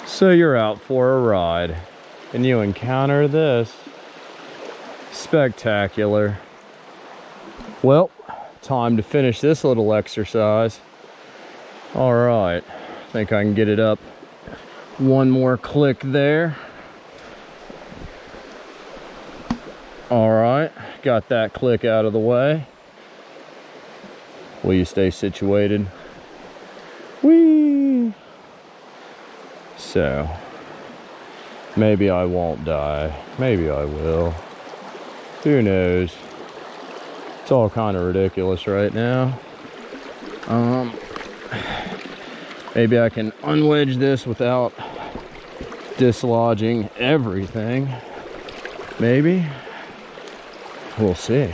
So you're out for a ride and you encounter this. Spectacular. Well, time to finish this little exercise. All right, I think I can get it up. One more click there. All right, got that click out of the way. Will you stay situated? Whee! So, maybe I won't die. Maybe I will. Who knows? It's all kind of ridiculous right now. Maybe I can unwedge this without dislodging everything. Maybe. We'll see.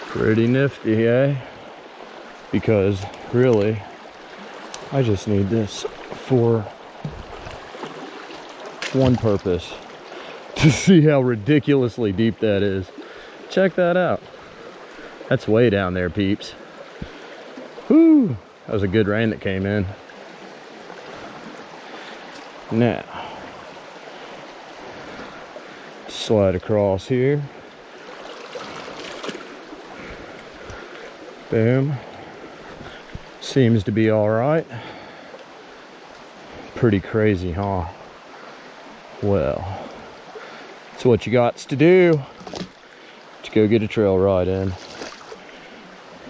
Pretty nifty, eh? Because really, I just need this for one purpose. To see how ridiculously deep that is. Check that out. That's way down there, peeps. Whew! That was a good rain that came in. Now, slide across here. Boom. Seems to be all right. Pretty crazy, huh? Well, it's what you got to do to go get a trail ride in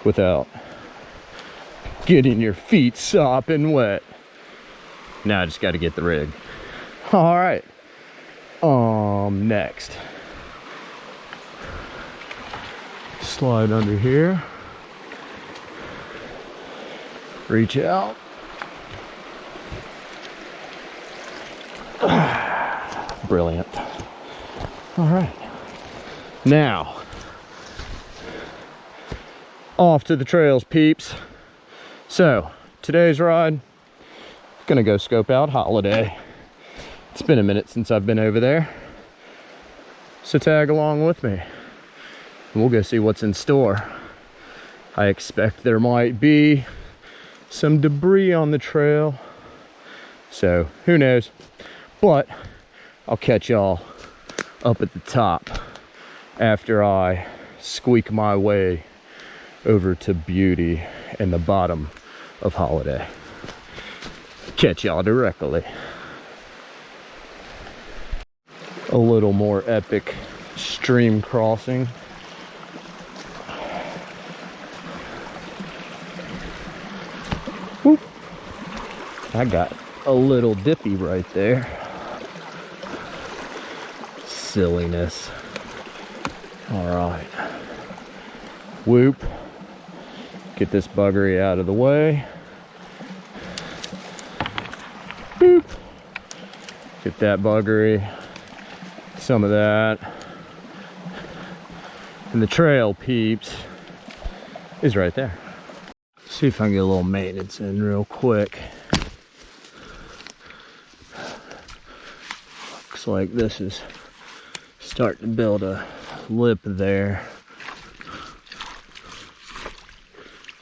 without getting your feet sopping wet. Now I just got to get the rig. All right. Next, slide under here. Reach out. Brilliant. All right. Now, off to the trails, peeps. So, today's ride, gonna go scope out Holiday. It's been a minute since I've been over there. So tag along with me. And we'll go see what's in store. I expect there might be some debris on the trail. So, who knows? But I'll catch y'all up at the top after I squeak my way over to Beauty and the bottom of Holiday. Catch y'all directly. A little more epic stream crossing. Whoop. I got a little dippy right there. Silliness. All right. Whoop. Get this buggery out of the way. Boop. Get that buggery. Some of that. And the trail, peeps, is right there. See if I can get a little maintenance in real quick. Looks like this is starting to build a lip there.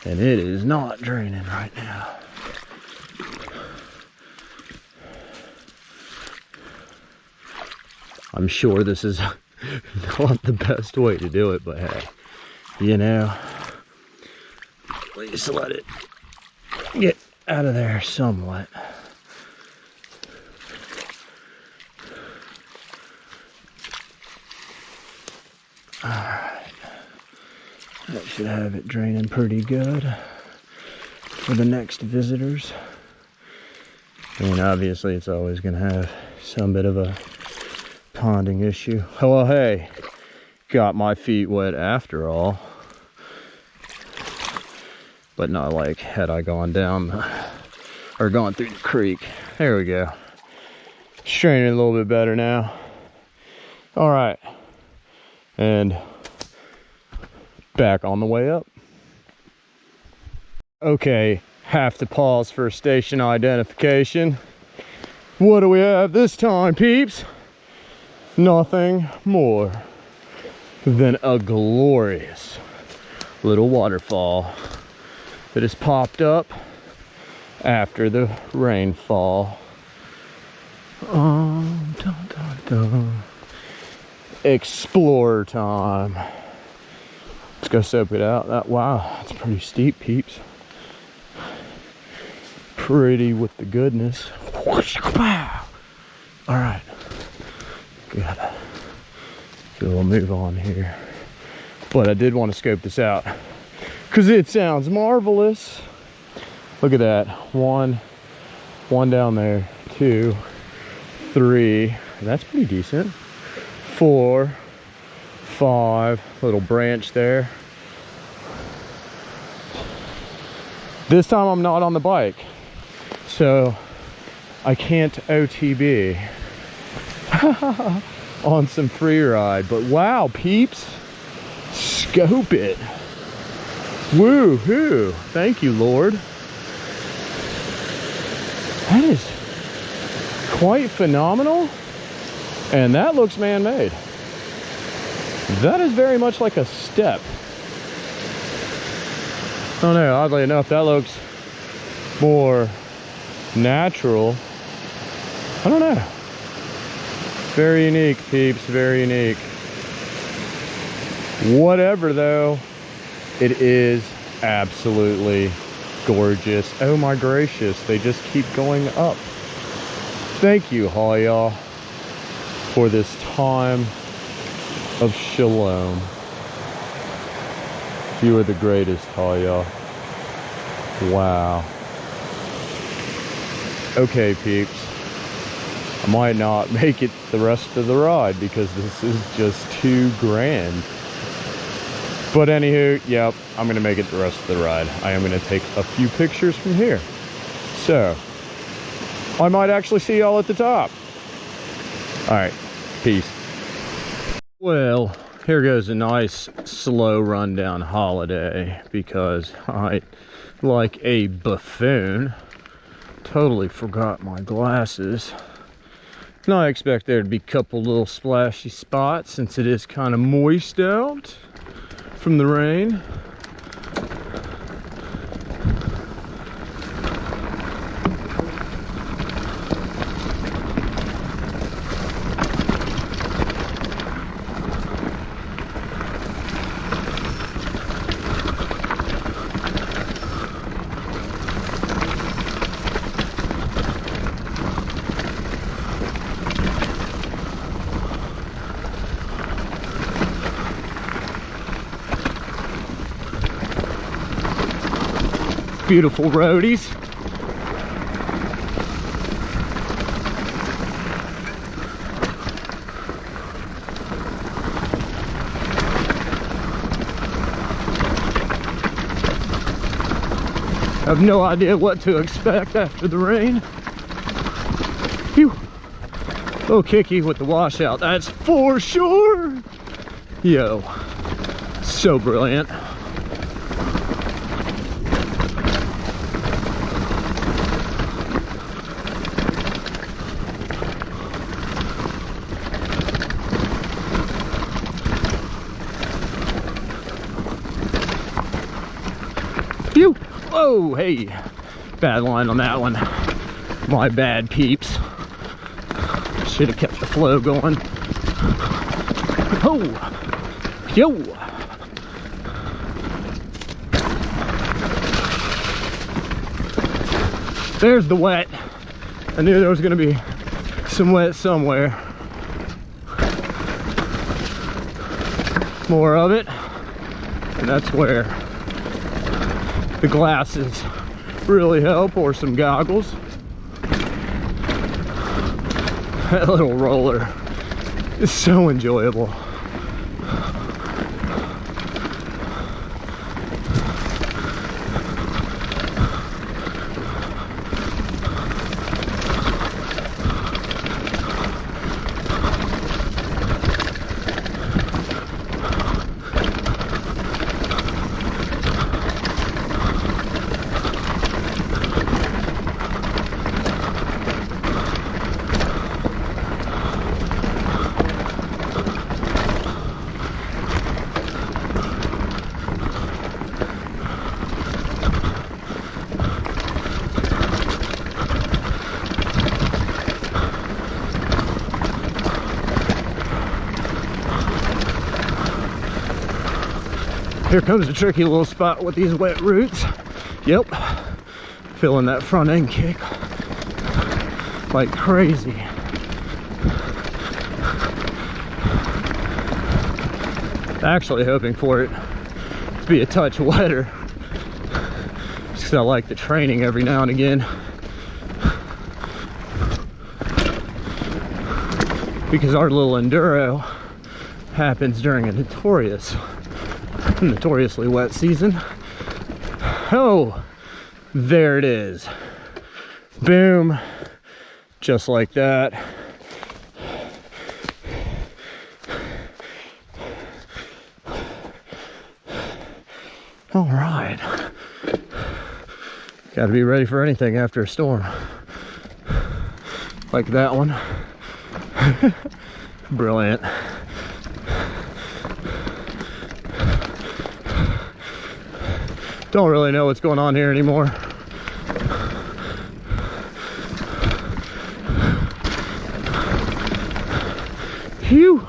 And it is not draining right now. I'm sure this is not the best way to do it, but hey, you know, at least let it get out of there somewhat. Alright, that should have it draining pretty good for the next visitors. I mean, obviously it's always going to have some bit of a ponding issue. Well, hey, got my feet wet after all. But not like had I gone down or gone through the creek. There we go. Straining a little bit better now. All right. And back on the way up. Okay, have to pause for station identification. What do we have this time, peeps? Nothing more than a glorious little waterfall that has popped up after the rainfall. Dun, dun, dun. Explorer time. Let's go soap it out. Wow, that's pretty steep, peeps. Pretty with the goodness. All right, good. We'll move on here. But I did want to scope this out because it sounds marvelous. Look at that. One down there. 2, 3. That's pretty decent. 4, 5. Little branch there. This time I'm not on the bike, so I can't OTB on some free ride. But wow, peeps, scope it. Woo-hoo. Thank you, Lord. That is quite phenomenal. And that looks man-made. That is very much like a step. I don't know, oddly enough, that looks more natural. I don't know. Very unique, peeps, very unique. Whatever, though, it is absolutely gorgeous. Oh my gracious, they just keep going up. Thank you, Haya, for this time of shalom. You are the greatest, Haya. Wow. Okay, peeps. I might not make it the rest of the ride because this is just too grand. But anywho, yep, I'm gonna make it the rest of the ride. I am gonna take a few pictures from here. So, I might actually see y'all at the top. All right, peace. Well, here goes a nice slow rundown holiday because I, like a buffoon, totally forgot my glasses. Now I expect there to be a couple little splashy spots since it is kind of moist out from the rain. Beautiful roadies. I have no idea what to expect after the rain. Phew. A little kicky with the washout, that's for sure. Yo, so brilliant. Phew. Whoa, hey, bad line on that one. My bad, peeps. Should have kept the flow going. Oh, yo. There's the wet. I knew there was gonna be some wet somewhere. More of it, and that's where the glasses really help, or some goggles. That little roller is so enjoyable. Here comes a tricky little spot with these wet roots. Yep, feeling that front end kick like crazy. Actually hoping for it to be a touch wetter, just 'cause I like the training every now and again. Because our little enduro happens during a notoriously wet season. Oh, there it is. Boom, just like that. All right, got to be ready for anything after a storm like that one. Brilliant. Don't really know what's going on here anymore. Phew.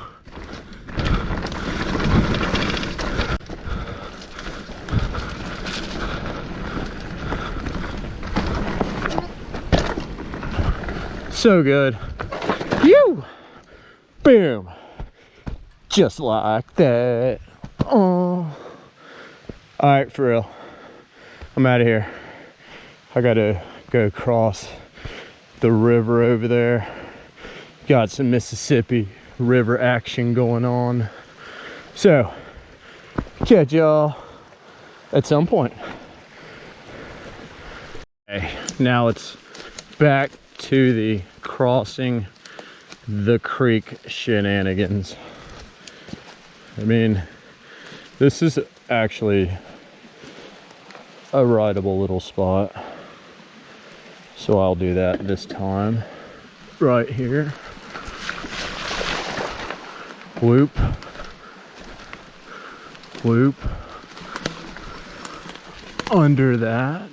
So good. Phew. Boom. Just like that. Oh. All right, for real. I'm out of here. I gotta go cross the river over there. Got some Mississippi River action going on. So, catch y'all at some point. Okay, now it's back to the crossing the creek shenanigans. I mean, this is actually a rideable little spot, so I'll do that this time right here. Whoop, whoop, under that,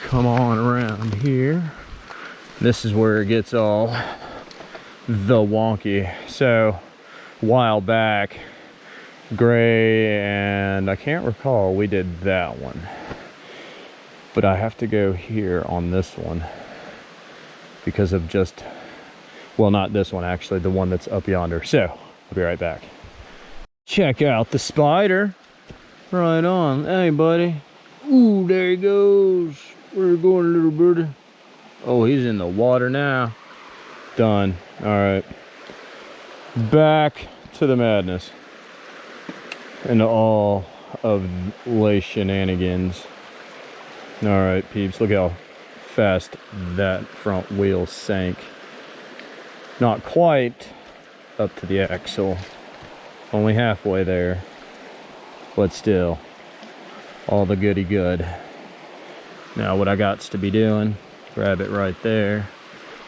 come on around here. This is where it gets all the wonky. So a while back, Gray and I can't recall, we did that one, but I have to go here on this one because of just, well, not this one actually, the one that's up yonder. So I'll be right back. Check out the spider. Right on. Hey buddy. Ooh, there he goes. Where you going, little birdie? Oh, he's in the water now. Done. All right, back to the madness and all of lay shenanigans. All right, peeps, look how fast that front wheel sank. Not quite up to the axle, only halfway there, but still all the goody good. Now what I got's to be doing, grab it right there,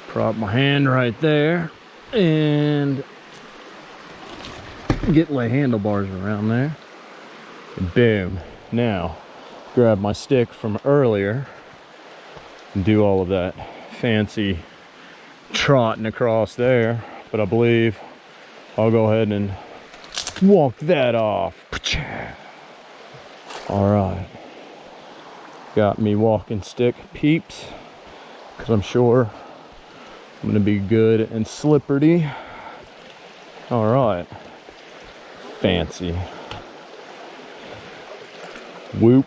prop my hand right there, and get my handlebars around there. And boom. Now grab my stick from earlier and do all of that fancy trotting across there, but I believe I'll go ahead and walk that off. All right, got me walking stick, peeps, because I'm sure I'm gonna be good and slippery. All right, fancy. Whoop.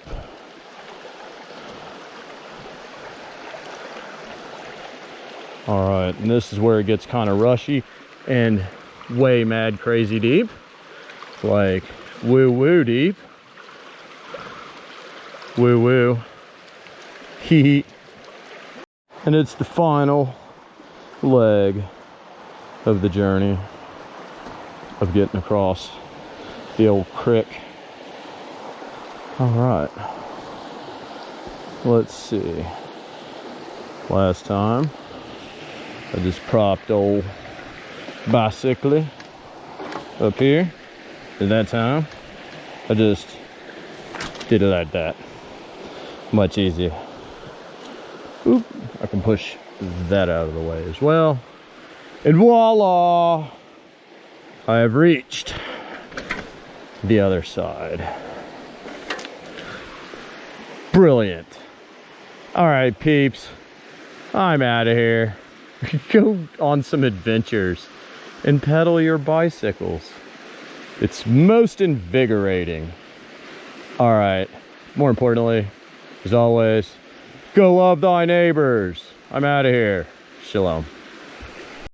All right, and this is where it gets kind of rushy and way mad crazy deep, like woo woo deep. Woo woo. Hee. And it's the final leg of the journey of getting across the old creek. All right, let's see. Last time I just propped old bicycle up here, and that time I just did it like that. Much easier. Oop, I can push that out of the way as well. And voila, I have reached the other side. Brilliant. All right, peeps, I'm out of here. Go on some adventures and pedal your bicycles. It's most invigorating. All right, more importantly, as always, go love thy neighbors. I'm out of here. Shalom.